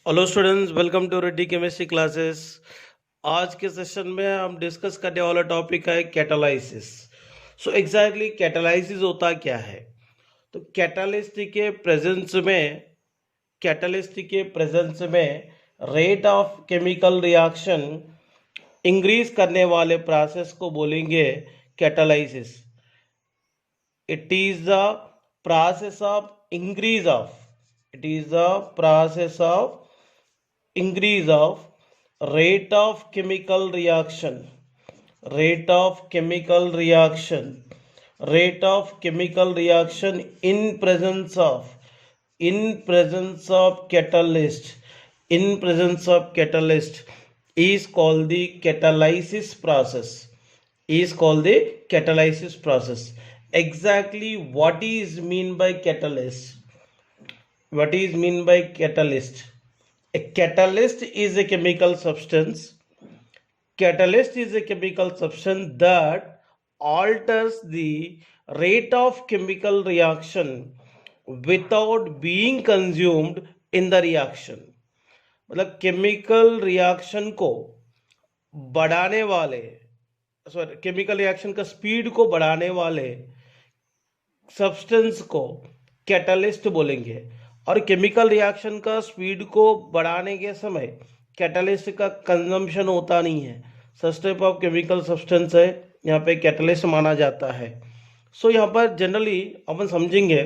Hello students, welcome to Reddy chemistry classes. आज के session में हम डिस्कस करने वाला टॉपिक है कैटालाइसिस। सो एग्जैक्टली कैटालाइसिस होता क्या है? तो कैटालिस्ट के प्रेजेंस में rate of chemical reaction increase करने वाले प्रोसेस को बोलेंगे catalysis. It is the process of increase of it is the process of increase of rate of chemical reaction rate of chemical reaction rate of chemical reaction in presence of catalyst is called the catalysis process. Exactly what is mean by catalyst? What is mean by catalyst? A catalyst is a chemical substance. Catalyst is a chemical substance that alters the rate of chemical reaction without being consumed in the reaction. मतलब chemical reaction को बढ़ाने वाले chemical reaction का speed को बढ़ाने वाले substance को catalyst बोलेंगे। और केमिकल रिएक्शन का स्पीड को बढ़ाने के समय कैटलिस्ट का कंजम्पशन होता नहीं है। Such type of chemical substance है, यहाँ पे कैटलिस्ट माना जाता है। सो यहाँ पर जनरली अपन समझेंगे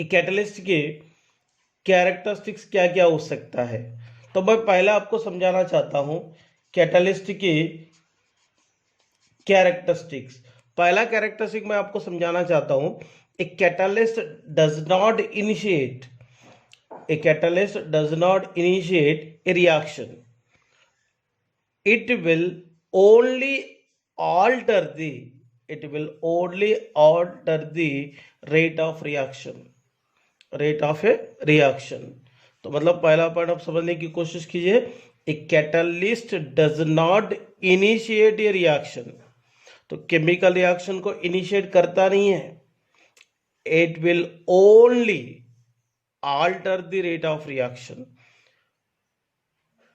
कैटलिस्ट के कैरेक्टरिस्टिक्स क्या क्या हो सकता है। तो मैं पहले आपको समझाना चाहता हूँ कैटलिस्ट की कैरेक्टरिस्टिक्स। पहला कैरेक्टरिस्टिक मैं आपको समझाना चाहता हूँ, a catalyst does not initiate a reaction. It will only alter the rate of a reaction. तो मतलब पहला पॉइंट आप समझने की कोशिश कीजिए, a catalyst does not initiate a reaction. तो केमिकल रिएक्शन को इनिशिएट करता नहीं है। It will only alter the rate of reaction.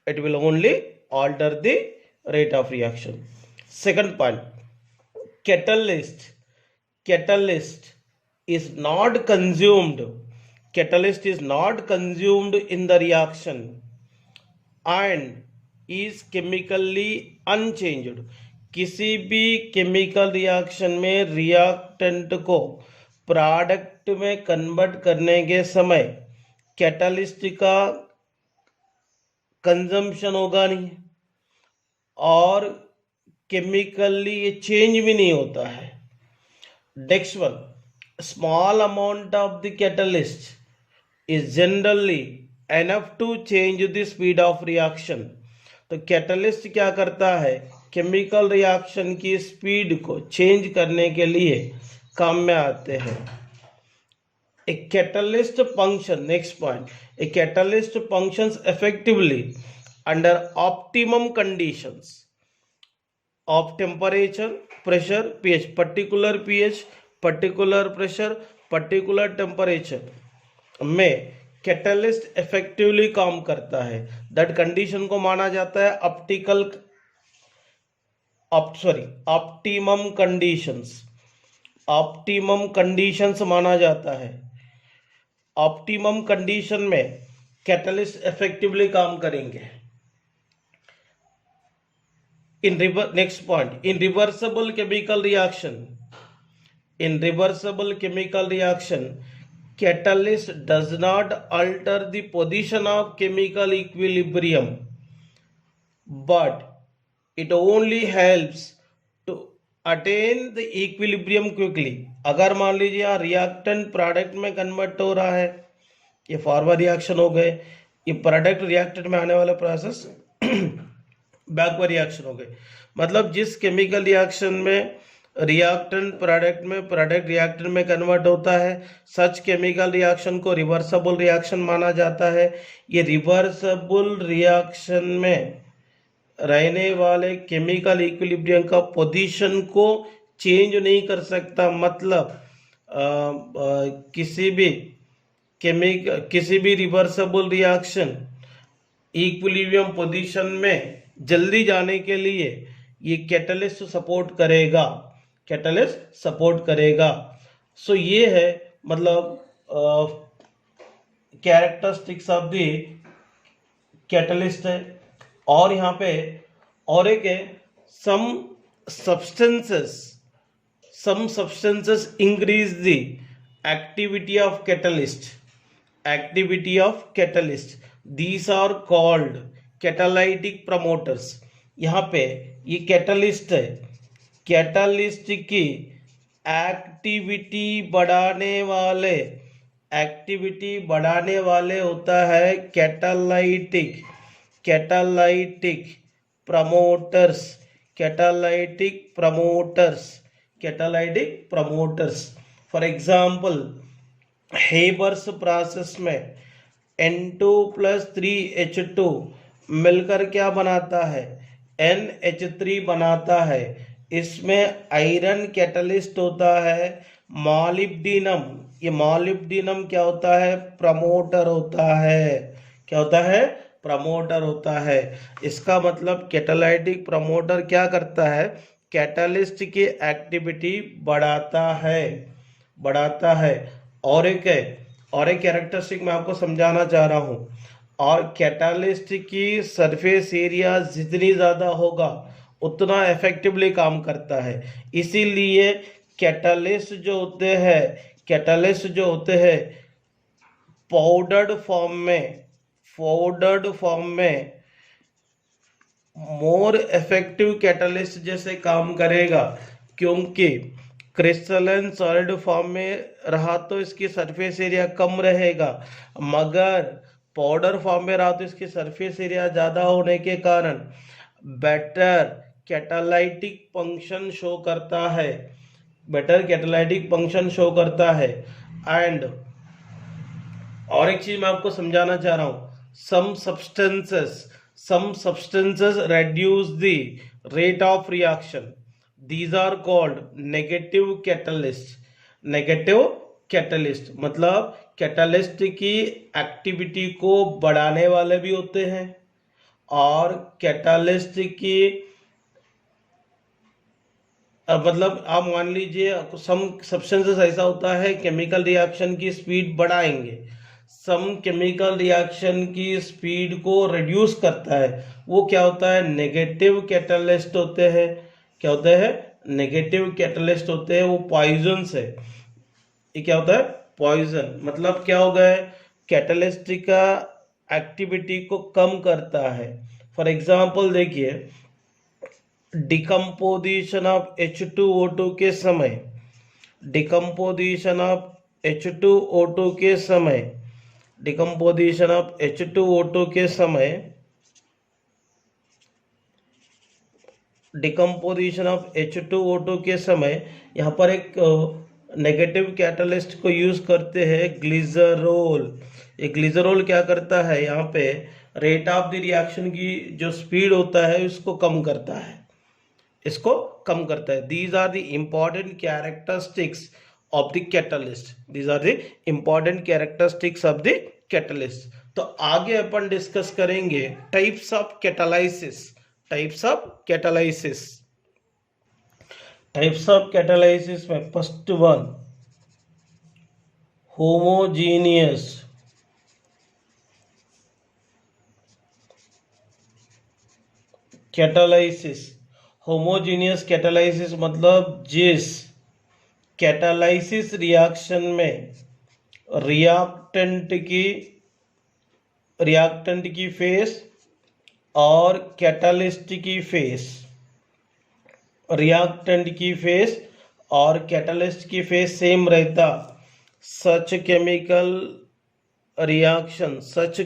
It will only alter the rate of reaction. Second point, catalyst is not consumed. Catalyst is not consumed in the reaction and is chemically unchanged. किसी भी chemical reaction में reactant को product में convert करने के समय catalyst का consumption होगा नहीं और केमिकली ये चेंज भी नहीं होता है। Next one, small amount of the catalyst is generally enough to change the speed of reaction. तो कैटलिस्ट क्या करता है, केमिकल रिएक्शन की स्पीड को चेंज करने के लिए काम में आते हैं। A catalyst function, next point, a catalyst functions effectively under optimum conditions of temperature, pressure, pH, particular pH, particular pressure, particular temperature में कैटलिस्ट इफेक्टिवली काम करता है। दैट कंडीशन को माना जाता है ऑप्टिमम कंडीशंस माना जाता है। ऑप्टिमम कंडीशन में कैटलिस्ट इफेक्टिवली काम करेंगे। Next point, in reversible chemical reaction catalyst does not alter the position of chemical equilibrium, but it only helps to attain the equilibrium quickly. अगर मान लीजिए यहाँ रिएक्टेंट प्रोडक्ट में कन्वर्ट हो रहा है, ये फॉरवर्ड रिएक्शन हो गए, ये प्रोडक्ट रिएक्टेंट में आने वाला प्रोसेस बैकवर्ड रिएक्शन हो गए। मतलब जिस केमिकल रिएक्शन में रिएक्टेंट प्रोडक्ट रिएक्टेंट में कन्वर्ट होता है, सच केमिकल रिएक्शन को रिवर्सिबल रिएक्शन माना जाता है। ये रिवर्सिबल रिएक्शन में रहने वाले केमिकल इक्विलिब्रियम का पोजीशन को चेंज नहीं कर सकता। मतलब किसी भी रिवर्सिबल रिएक्शन इक्विलिब्रियम पोजीशन में जल्दी जाने के लिए ये कैटलिस्ट सपोर्ट करेगा, कैटलिस्ट सपोर्ट करेगा। सो ये है मतलब कैरेक्टरिस्टिक्स ऑफ द कैटलिस्ट है। और यहाँ पे और एक है some substances increase the activity of catalyst, these are called catalytic promoters. यहाँ पे ये कैटलिस्ट है, कैटलिस्ट की एक्टिविटी बढ़ाने वाले होता है catalytic promoters. For example Haber's process में N2+3H2 मिलकर क्या बनाता है, NH3 बनाता है। इसमें आयरन कैटलिस्ट होता है, मॉलिब्डेनम, ये मॉलिब्डेनम क्या होता है, प्रमोटर होता है। क्या होता है, प्रमोटर होता है। इसका मतलब कैटालाइटिक प्रमोटर क्या करता है, कैटलिस्ट की एक्टिविटी बढ़ाता है। और एक कैरेक्टरिस्टिक मैं आपको समझाना चाह रहा हूं। और कैटालिस्ट की सरफेस एरिया जितनी ज़्यादा होगा उतना इफेक्टिवली काम करता है। इसीलिए कैटालिस्ट जो होते हैं पाउडर्ड फॉर्म में मोर इफेक्टिव कैटालिस्ट जैसे काम करेगा, क्योंकि क्रिस्टलाइन सॉलिड फॉर्म में रहा तो इसकी सरफेस एरिया कम रहेगा, मगर पाउडर फॉर्म में रहा तो इसकी सरफेस एरिया ज़्यादा होने के कारण बेटर कैटालाइटिक फंक्शन शो करता है। एंड और एक चीज मैं आपको समझाना चाह रहा हूं, some substances reduce the rate of reaction, these are called negative catalyst। मतलब कैटलिस्ट की एक्टिविटी को बढ़ाने वाले भी होते हैं, और कैटलिस्ट की मतलब आप मान लीजिए सम सब्सटेंसेस ऐसा होता है केमिकल रिएक्शन की स्पीड बढ़ाएंगे, सम केमिकल रिएक्शन की स्पीड को रिड्यूस करता है, वो क्या होता है, नेगेटिव कैटलिस्ट होते हैं। क्या होते हैं, नेगेटिव कैटलिस्ट होते हैं, वो पॉइजन है। ये क्या होता है, पॉइजन। मतलब क्या हो गया, कैटलिस्ट का एक्टिविटी को कम करता है। फॉर एग्जाम्पल देखिए, डिकम्पोजिशन ऑफ H2O2 के समय यहाँ पर एक नेगेटिव कैटलिस्ट को यूज करते हैं, ग्लिसरॉल। ये ग्लिसरॉल क्या करता है, यहाँ पे रेट ऑफ द रिएक्शन की जो स्पीड होता है इसको कम करता है। These are the important characteristics of the catalyst. तो आगे अपन डिस्कस करेंगे टाइप्स ऑफ कैटालाइसिस में फर्स्ट वन होमोजीनियस कैटालाइसिस मतलब जिस कैटालाइसिस रिएक्शन में रिएक्टेंट की फेस और कैटालिस्ट की फेस, रिएक्टेंट की फेस और कैटालिस्ट की फेस सेम रहता, सच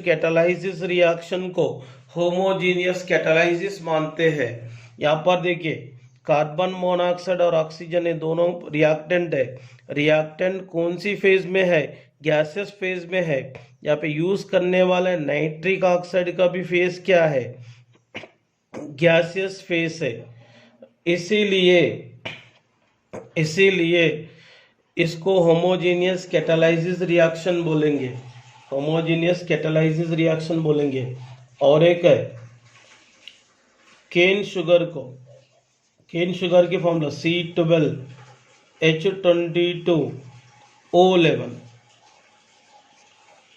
कैटालाइसिस रिएक्शन को होमोजीनियस कैटालाइसिस मानते हैं। यहाँ पर देखिए, कार्बन मोनोऑक्साइड और ऑक्सीजन ये दोनों रिएक्टेंट है। रिएक्टेंट कौन सी फेज में है, गैसियस फेज में है। यहाँ पे यूज करने वाले नाइट्रिक ऑक्साइड का भी फेज क्या है, गैसियस फेज है। इसीलिए इसको होमोजेनियस कैटालाइसिस रिएक्शन बोलेंगे। और एक है केन शुगर की फॉर्मूला C12H22O11।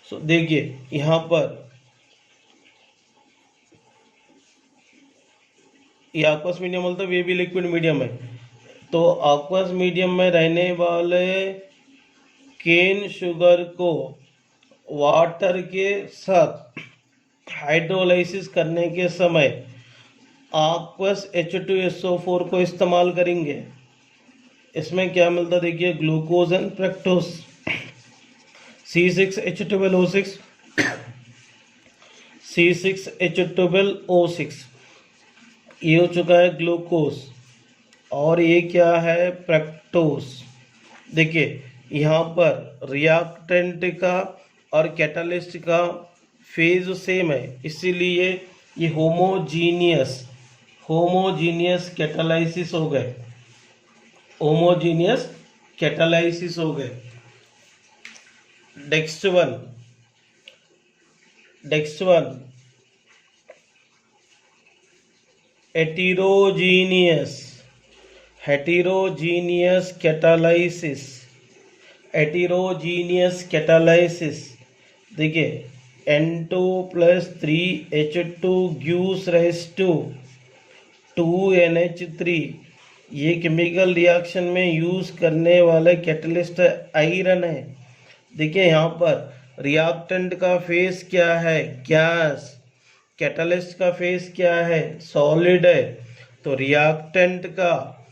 सो देखिए यहाँ पर ये aqueous मीडियम मतलब ये भी लिक्विड मीडियम है, तो aqueous मीडियम में रहने वाले केन शुगर को वाटर के साथ हाइड्रोलाइसिस करने के समय aqueous H2SO4 को इस्तेमाल करेंगे। इसमें क्या मिलता देखिए, glucose and fructose, C6H12O6 C6H12O6 ये हो चुका है ग्लूकोज, और ये क्या है, फ्रक्टोज। देखिए यहाँ पर रिएक्टेंट का और कैटालिस्ट का फेज सेम है, इसीलिए ये होमोजीनियस कैटालाइसिस हो गए, नेक्स्ट वन हेटेरोजीनियस कैटालाइसिस। देखिए N2+3H2 gives rise to 2NH3, ये केमिकल रिएक्शन में यूज करने वाले कैटलिस्ट आयरन है। देखिए यहाँ पर रिएक्टेंट का फेस क्या है, गैस, कैटलिस्ट का फेस क्या है, सॉलिड है। तो रिएक्टेंट का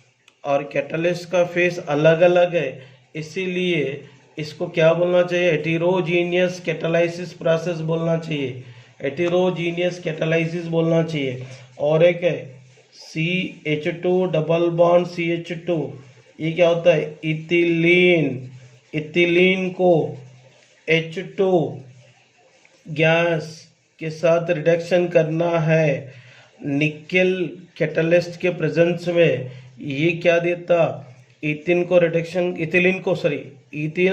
और कैटलिस्ट का फेस अलग अलग है, इसीलिए इसको क्या बोलना चाहिए, हेटेरोजीनियस कैटालाइसिस प्रोसेस बोलना चाहिए, और एक है CH2 डबल बॉन्ड CH2, ये क्या होता है, इथिलीन को H2 गैस के साथ रिडक्शन करना है निकेल कैटलिस्ट के प्रेजेंस में। ये क्या देता, ईथीन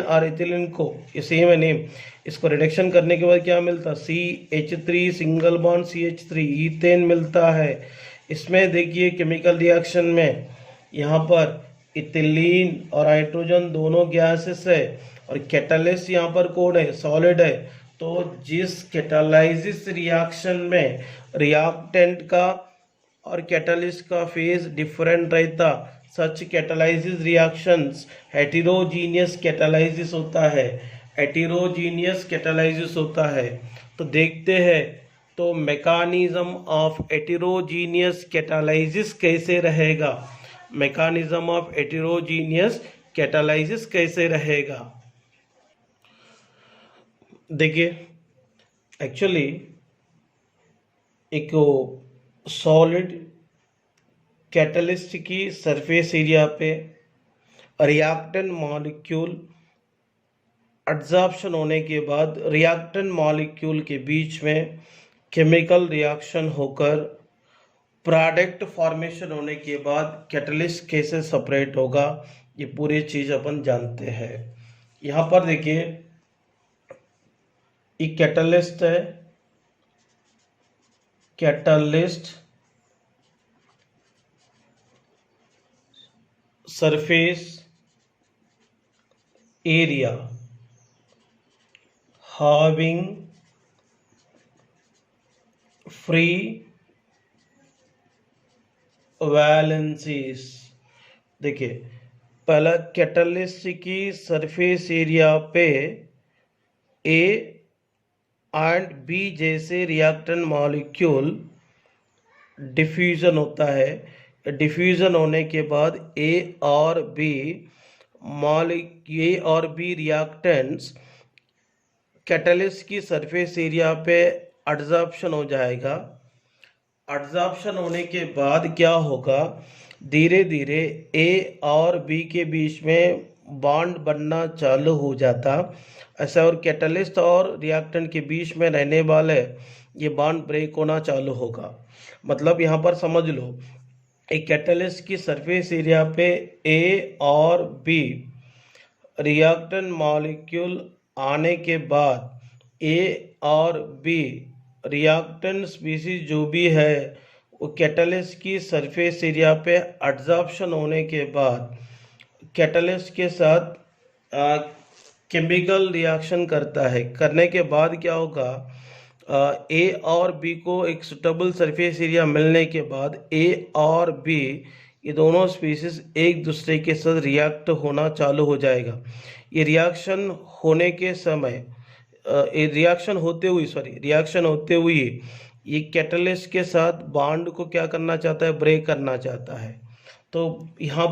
और इथिलीन को, ये सेम है नेम, इसको रिडक्शन करने के बाद क्या मिलता, CH3 single bond CH3 ethane मिलता है। इसमें देखिए केमिकल रिएक्शन में यहाँ पर इथिलीन और हाइड्रोजन दोनों गैसेस है, और कैटालिस्ट यहाँ पर कौन है, सॉलिड है। तो जिस कैटालाइसिस रिएक्शन में रिएक्टेंट का और कैटालिस्ट का फेज डिफरेंट रहता, such catalysis reactions heterogeneous catalysis होता है। तो देखते हैं तो मैकेनिज्म ऑफ हेटेरोजीनियस कैटालाइसिस कैसे रहेगा। देखिए एक्चुअली एक सॉलिड कैटलिस्ट की सरफेस एरिया पे रिएक्टेंट मॉलिक्यूल एब्जॉर्प्शन होने के बाद रिएक्टेंट मॉलिक्यूल के बीच में केमिकल रिएक्शन होकर प्रोडक्ट फॉर्मेशन होने के बाद कैटलिस्ट कैसे सेपरेट होगा, ये पूरी चीज़ अपन जानते हैं। यहाँ पर देखिए एक कैटलिस्ट है, surface area having free valencies। देखिए पहला कैटलिस्ट की सरफेस एरिया पे ए एंड बी जैसे रिएक्टेंट मॉलिक्यूल डिफ्यूजन होता है। डिफ्यूजन होने के बाद ए और बी रिएक्टेंट्स कैटलिस्ट की सरफेस एरिया पे एड्जॉर्प्शन हो जाएगा। एड्जॉर्प्शन होने के बाद क्या होगा, धीरे धीरे ए और बी के बीच में बॉन्ड बनना चालू हो जाता ऐसा, और कैटलिस्ट और रिएक्टेंट के बीच में रहने वाले ये बॉन्ड ब्रेक होना चालू होगा। मतलब यहाँ पर समझ लो, एक कैटलिस्ट की सरफेस एरिया पे ए और बी रिएक्टेंट मॉलिक्यूल आने के बाद ए और बी रिएक्टेंट स्पीसीज जो भी है वो कैटलिस्ट की सरफेस एरिया पे एब्जॉर्प्शन होने के बाद कैटलिस्ट के साथ केमिकल रिएक्शन करता है। करने के बाद क्या होगा, ए और बी को एक सुटेबल सरफेस एरिया मिलने के बाद ए और बी ये दोनों स्पीसीज एक दूसरे के साथ रिएक्ट होना चालू हो जाएगा। ये रिएक्शन होने के समय रिएक्शन होते हुए ये कैटलिस्ट के साथ बॉन्ड को क्या करना चाहता है, ब्रेक करना चाहता है। तो यहाँ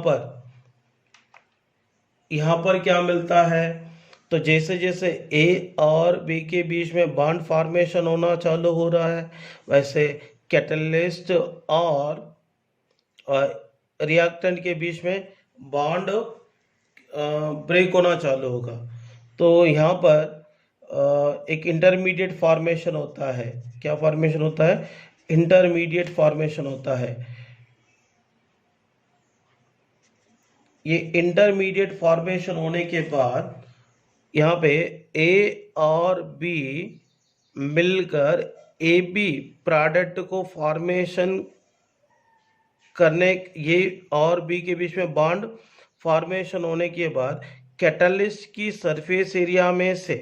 पर क्या मिलता है, तो जैसे जैसे ए और बी के बीच में बॉन्ड फॉर्मेशन होना चालू हो रहा है वैसे कैटलिस्ट और रिएक्टेंट के बीच में बॉन्ड ब्रेक होना चालू होगा। तो यहाँ पर एक इंटरमीडिएट फॉर्मेशन होता है। क्या फॉर्मेशन होता है, इंटरमीडिएट फॉर्मेशन होता है। ये इंटरमीडिएट फॉर्मेशन होने के बाद यहाँ पे ए और बी मिलकर ए बी प्रोडक्ट को फॉर्मेशन करने, ये और बी के बीच में बॉन्ड फॉर्मेशन होने के बाद कैटलिस्ट की सरफेस एरिया में से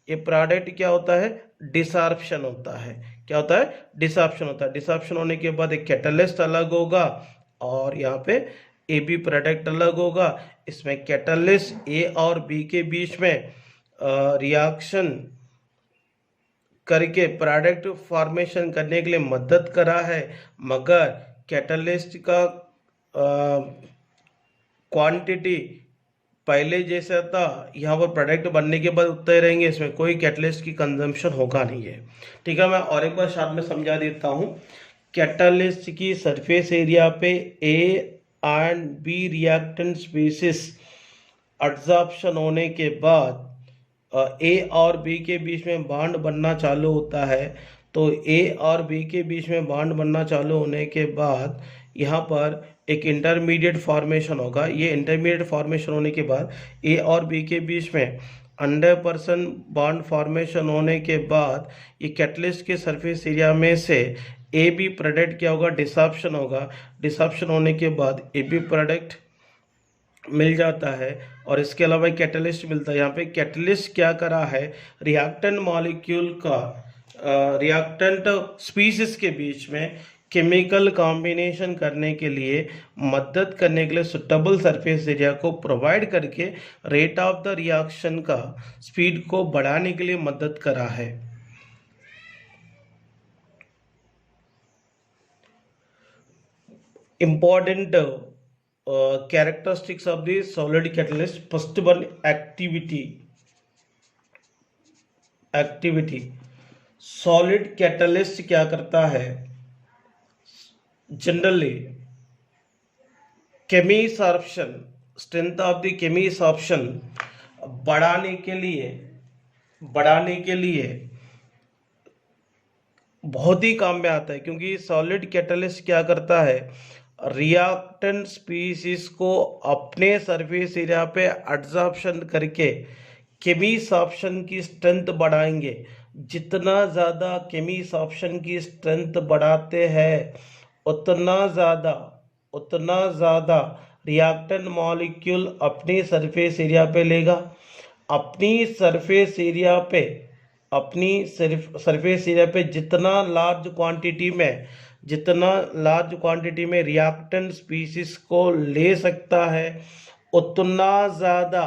ये प्रोडक्ट क्या होता है, डिसॉर्प्शन होता है। क्या होता है, डिसॉर्प्शन होता है। डिसॉर्प्शन होने के बाद एक कैटलिस्ट अलग होगा और यहाँ पे ए बी प्रोडक्ट अलग होगा। इसमें कैटलिस्ट ए और बी के बीच में रिएक्शन करके प्रोडक्ट फॉर्मेशन करने के लिए मदद करा है, मगर कैटलिस्ट का क्वांटिटी पहले जैसा था, यहाँ पर प्रोडक्ट बनने के बाद उतने रहेंगे, इसमें कोई कैटलिस्ट की कंजम्पशन होगा नहीं है। ठीक है, मैं और एक बार शार्ट में समझा देता हूँ। कैटलिस्ट की सरफेस एरिया पे A and B reactant species absorption होने के बाद ए और बी के बीच में बॉन्ड बनना चालू होता है। तो ए और बी के बीच में बॉन्ड बनना चालू होने के बाद यहाँ पर एक इंटरमीडिएट फॉर्मेशन होगा। ये इंटरमीडिएट फॉर्मेशन होने के बाद ए और बी के बीच में 100% बॉन्ड फॉर्मेशन होने के बाद ये कैटलिस्ट के सरफेस एरिया में से ए बी प्रोडक्ट क्या होगा, डिसॉर्प्शन होगा। डिसॉर्प्शन होने के बाद ए बी प्रोडक्ट मिल जाता है और इसके अलावा कैटलिस्ट मिलता है। यहाँ पे कैटलिस्ट क्या करा है, रिएक्टेंट मॉलिक्यूल का रिएक्टेंट स्पीसीज के बीच में केमिकल कॉम्बिनेशन करने के लिए मदद करने के लिए सुटेबल सरफेस एरिया को प्रोवाइड करके रेट ऑफ द रिएक्शन का स्पीड को बढ़ाने के लिए मदद करा है। Important characteristics of the solid catalyst. First one, activity. Solid catalyst क्या करता है, generally chemisorption, strength of the chemisorption बढ़ाने के लिए बहुत ही काम में आता है। क्योंकि सॉलिड कैटलिस्ट क्या करता है, रिएक्टेंट स्पीसीज को अपने सरफेस एरिया पे एब्जॉर्प्शन करके केमिसॉर्प्शन की स्ट्रेंथ बढ़ाएंगे। जितना ज़्यादा केमिसॉर्प्शन की स्ट्रेंथ बढ़ाते हैं उतना ज़्यादा रिएक्टेंट मॉलिक्यूल अपनी सरफेस एरिया पे लेगा। अपनी सरफेस एरिया पे जितना लार्ज क्वांटिटी में रिएक्टेंट स्पीसीज को ले सकता है उतना ज़्यादा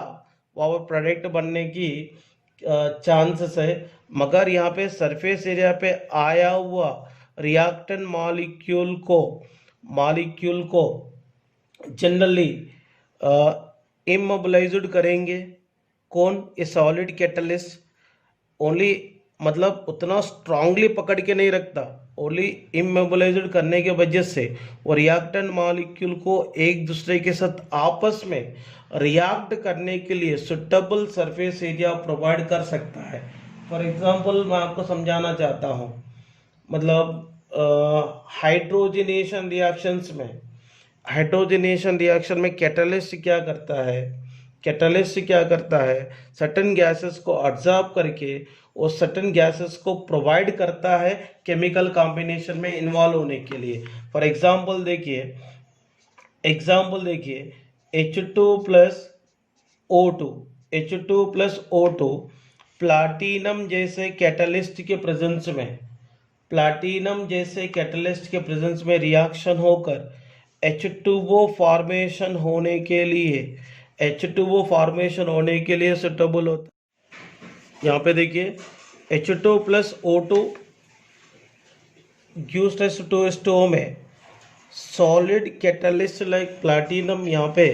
वो प्रोडक्ट बनने की चांसेस है। मगर यहाँ पे सरफेस एरिया पे आया हुआ रिएक्टेंट मॉलिक्यूल को जनरली इमोबिलाइज्ड करेंगे। कौन, ए सॉलिड कैटलिस्ट ओनली, मतलब उतना स्ट्रांगली पकड़ के नहीं रखता, ओनली इमोबिलाइज्ड करने के वजह से वो रिएक्टेंट मॉलिक्यूल को एक दूसरे के साथ आपस में रिएक्ट करने के लिए सुटेबल सरफेस एरिया प्रोवाइड कर सकता है। फॉर एग्जांपल मैं आपको समझाना चाहता हूँ, मतलब हाइड्रोजनेशन रिएक्शन में कैटलिस्ट क्या करता है, कैटलिस्ट क्या करता है, सर्टेन गैसेस को ऑब्जर्व करके और सर्टेन गैसेस को प्रोवाइड करता है केमिकल कॉम्बिनेशन में इन्वॉल्व होने के लिए। फॉर एग्जांपल देखिए H2 plus O2, H2 plus O2 platinum जैसे कैटलिस्ट के प्रेजेंस में, प्लाटिनम जैसे कैटलिस्ट के प्रेजेंस में रिएक्शन होकर H2O फॉर्मेशन होने के लिए, H2O फॉर्मेशन होने के लिए सुटेबल होता है। यहाँ पे देखिए H2 plus O2 gives rise to 2H2O में सॉलिड कैटलिस्ट लाइक प्लाटिनम यहाँ पे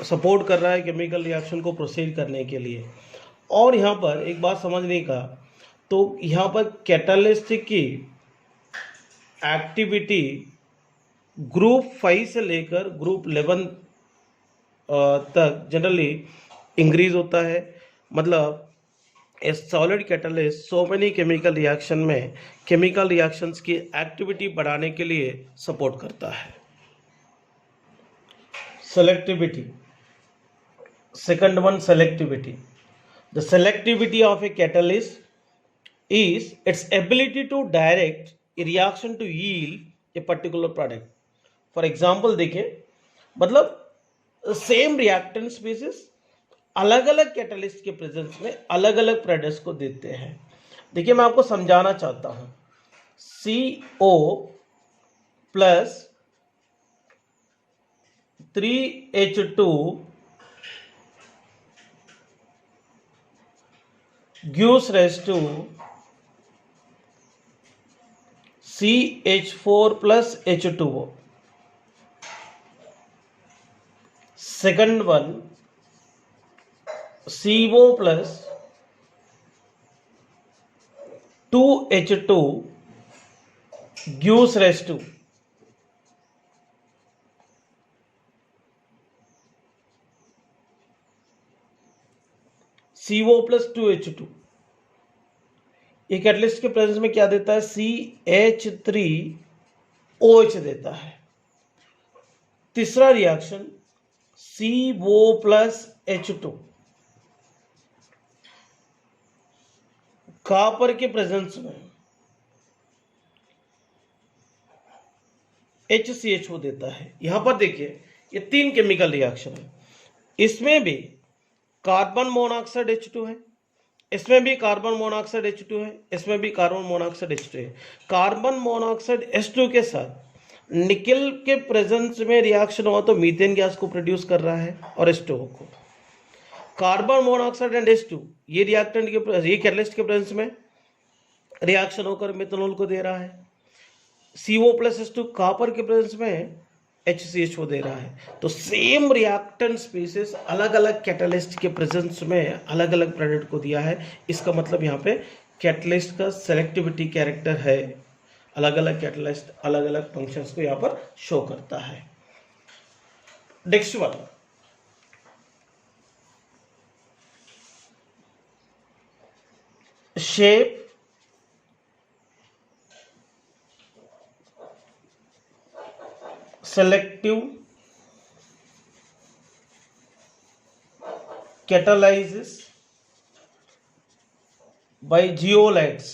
सपोर्ट कर रहा है केमिकल रिएक्शन को प्रोसीड करने के लिए। और यहाँ पर एक बात समझने का, तो यहाँ पर कैटलिस्ट की एक्टिविटी ग्रुप 5 से लेकर ग्रुप 11 तक जनरली इंक्रीज होता है। मतलब ए solid catalyst so many chemical reaction में केमिकल रिएक्शंस की एक्टिविटी बढ़ाने के लिए सपोर्ट करता है। Selectivity, second one, selectivity. The selectivity of a catalyst is its ability to direct a reaction to yield a particular product. For example देखिए, मतलब same reactant species अलग अलग कैटलिस्ट के प्रेजेंस में अलग अलग प्रोडक्ट्स को देते हैं। देखिए मैं आपको समझाना चाहता हूं, CO plus 3H2 gives rise to CH4 plus H2O. Second one, CO plus 2H2 gives rise to CO plus 2H2। ये कैटलिस्ट के प्रेजेंस में क्या देता है, CH3OH देता है। तीसरा reaction CO plus H2 copper के प्रेजेंस में HCHO देता है। यहां पर देखिए ये 3 केमिकल रिएक्शन है, इसमें भी कार्बन मोनोऑक्साइड H2 है, इसमें भी कार्बन मोनोऑक्साइड H2 है, इसमें भी कार्बन मोनोऑक्साइड H2 है। कार्बन मोनोऑक्साइड H2 के साथ निकल के प्रेजेंस में रिएक्शन हुआ तो मीथेन गैस को प्रोड्यूस कर रहा है और H2O को। कार्बन मोनोऑक्साइड एंड H2 ये रिएक्टेंट के, ये कैटलिस्ट के प्रेजेंस में रिएक्शन होकर मेथनॉल को दे रहा है। CO प्लस H2 कॉपर के प्रेजेंस में HCHO दे रहा है। तो सेम रिएक्टेंट स्पीसीज अलग अलग कैटलिस्ट के प्रेजेंस में अलग अलग प्रोडक्ट को दिया है। इसका मतलब यहाँ पे कैटलिस्ट का सेलेक्टिविटी कैरेक्टर है, अलग अलग कैटलिस्ट अलग अलग फंक्शंस को यहाँ पर शो करता है। Next one, shape, selective, catalysis by zeolites.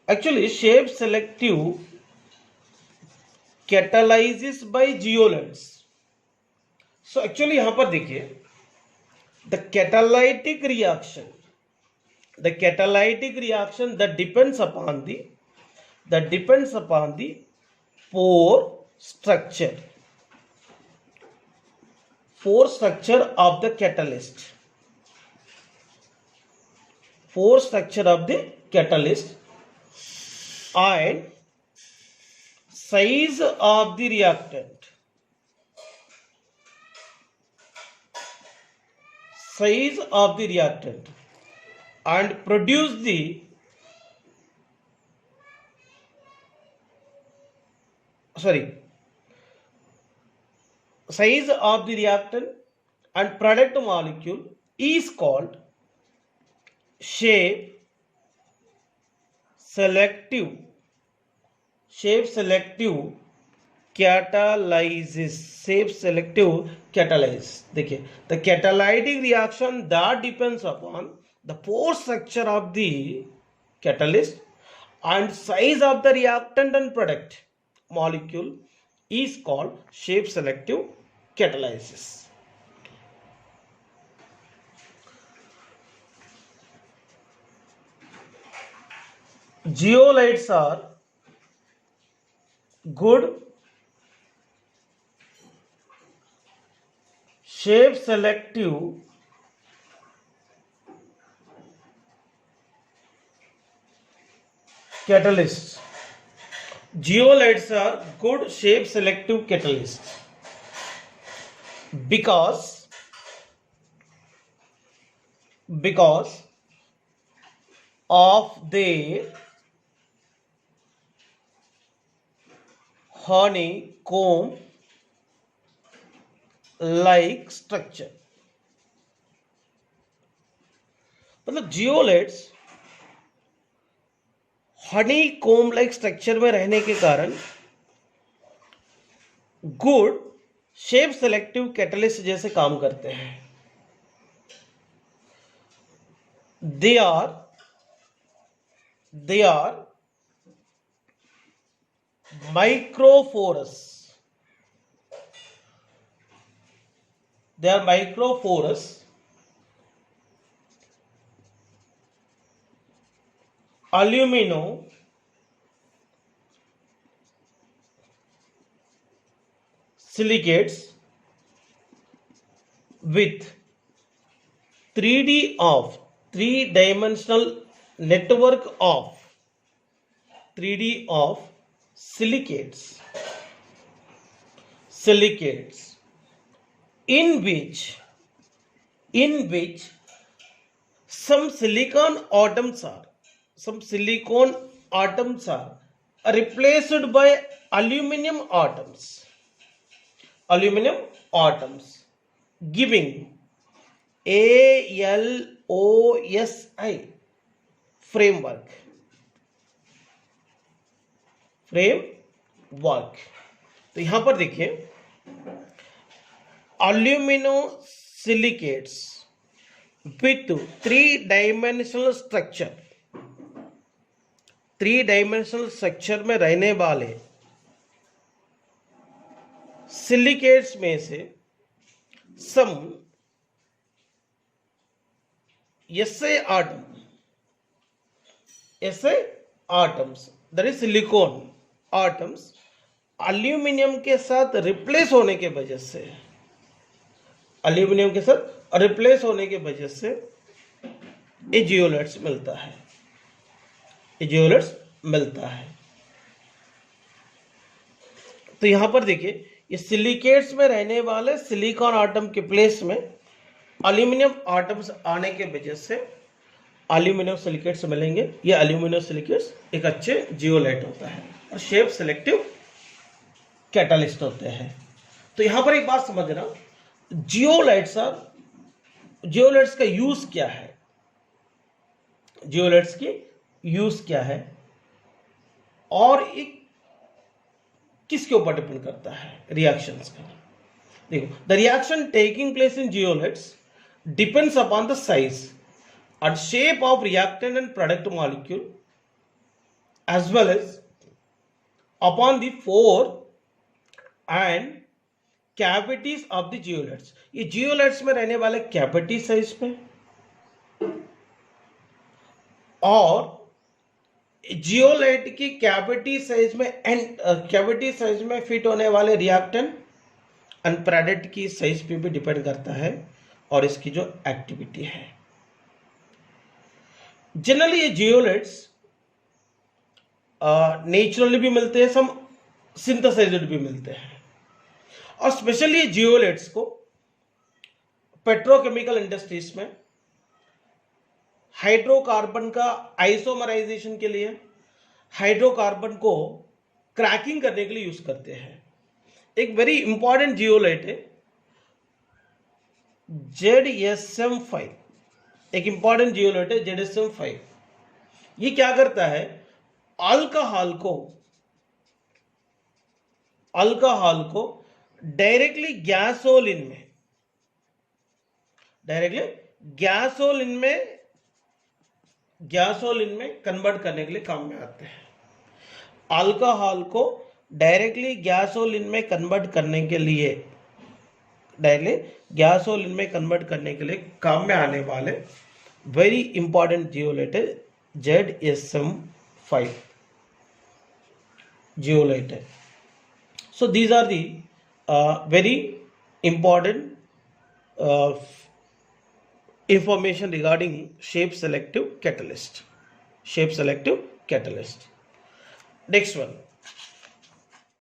Actually shape selective catalysis by zeolites. So actually यहां पर देखिए the catalytic reaction that depends upon the pore structure of the catalyst, and size of the reactant, and produce the size of the reactant and product molecule is called shape, selective shape selective catalysis shape selective catalysis. देखिए, the catalytic reaction that depends upon the pore structure of the catalyst and size of the reactant and product molecule is called shape selective catalysis. Zeolites are good shape selective catalysts. Zeolites are good shape selective catalysts because of their honeycomb like structure. मतलब जियोलेट्स हनी कोम like structure में रहने के कारण good shape selective catalyst जैसे काम करते हैं. They are microporous. They are microporous aluminosilicates with 3D-dimensional network of 3D of silicates in which some silicon atoms are replaced by aluminum atoms giving ALOSI framework. तो यहां पर देखिए, aluminosilicate with 3-dimensional structure में रहने वाले silicates में से सम SA atoms that is silicon atoms aluminium के साथ रिप्लेस होने के वजह से ये जियोलेट्स मिलता है. तो यहां पर देखिए, ये सिलिकेट्स में रहने वाले सिलिकॉन आटम के प्लेस में एल्यूमिनियम आटम्स आने के वजह से एल्यूमिनियम सिलिकेट्स मिलेंगे. ये एल्यूमिनियम सिलिकेट्स एक अच्छे जियोलाइट होता है और शेप सेलेक्टिव कैटलिस्ट होते हैं. तो यहां पर एक बात समझना, जियोलाइट्स का यूज क्या है, जियोलाइट्स की यूज क्या है और एक किसके ऊपर डिपेंड करता है रिएक्शंस का. देखो, the reaction taking place in zeolites depends upon the size and shape of reactant and product molecule as well as upon the pore and cavities of the zeolites. ये zeolites में रहने वाले cavity size पे और zeolite की cavity size में fit होने वाले reactant and product की साइज पे भी डिपेंड करता है और इसकी जो एक्टिविटी है. जनरली ये जियोलाइट्स नेचुरली भी मिलते हैं, सम सिंथेसाइज्ड भी मिलते हैं. और स्पेशली ये जियोलाइट्स को पेट्रोकेमिकल इंडस्ट्रीज में हाइड्रोकार्बन का आइसोमराइजेशन के लिए, हाइड्रोकार्बन को क्रैकिंग करने के लिए यूज करते हैं. एक वेरी इंपॉर्टेंट जियोलाइट है ZSM5. एक इंपॉर्टेंट जियोलाइट है ZSM5. ये क्या करता है, अल्कोहल को डायरेक्टली गैसोलिन में कन्वर्ट करने के लिए काम में आते हैं। अल्कोहल को डायरेक्टली गैसोलिन में कन्वर्ट करने के लिए काम में आने वाले very important zeolite ZSM5 zeolite. So these are the very important information regarding shape selective catalyst. Next one,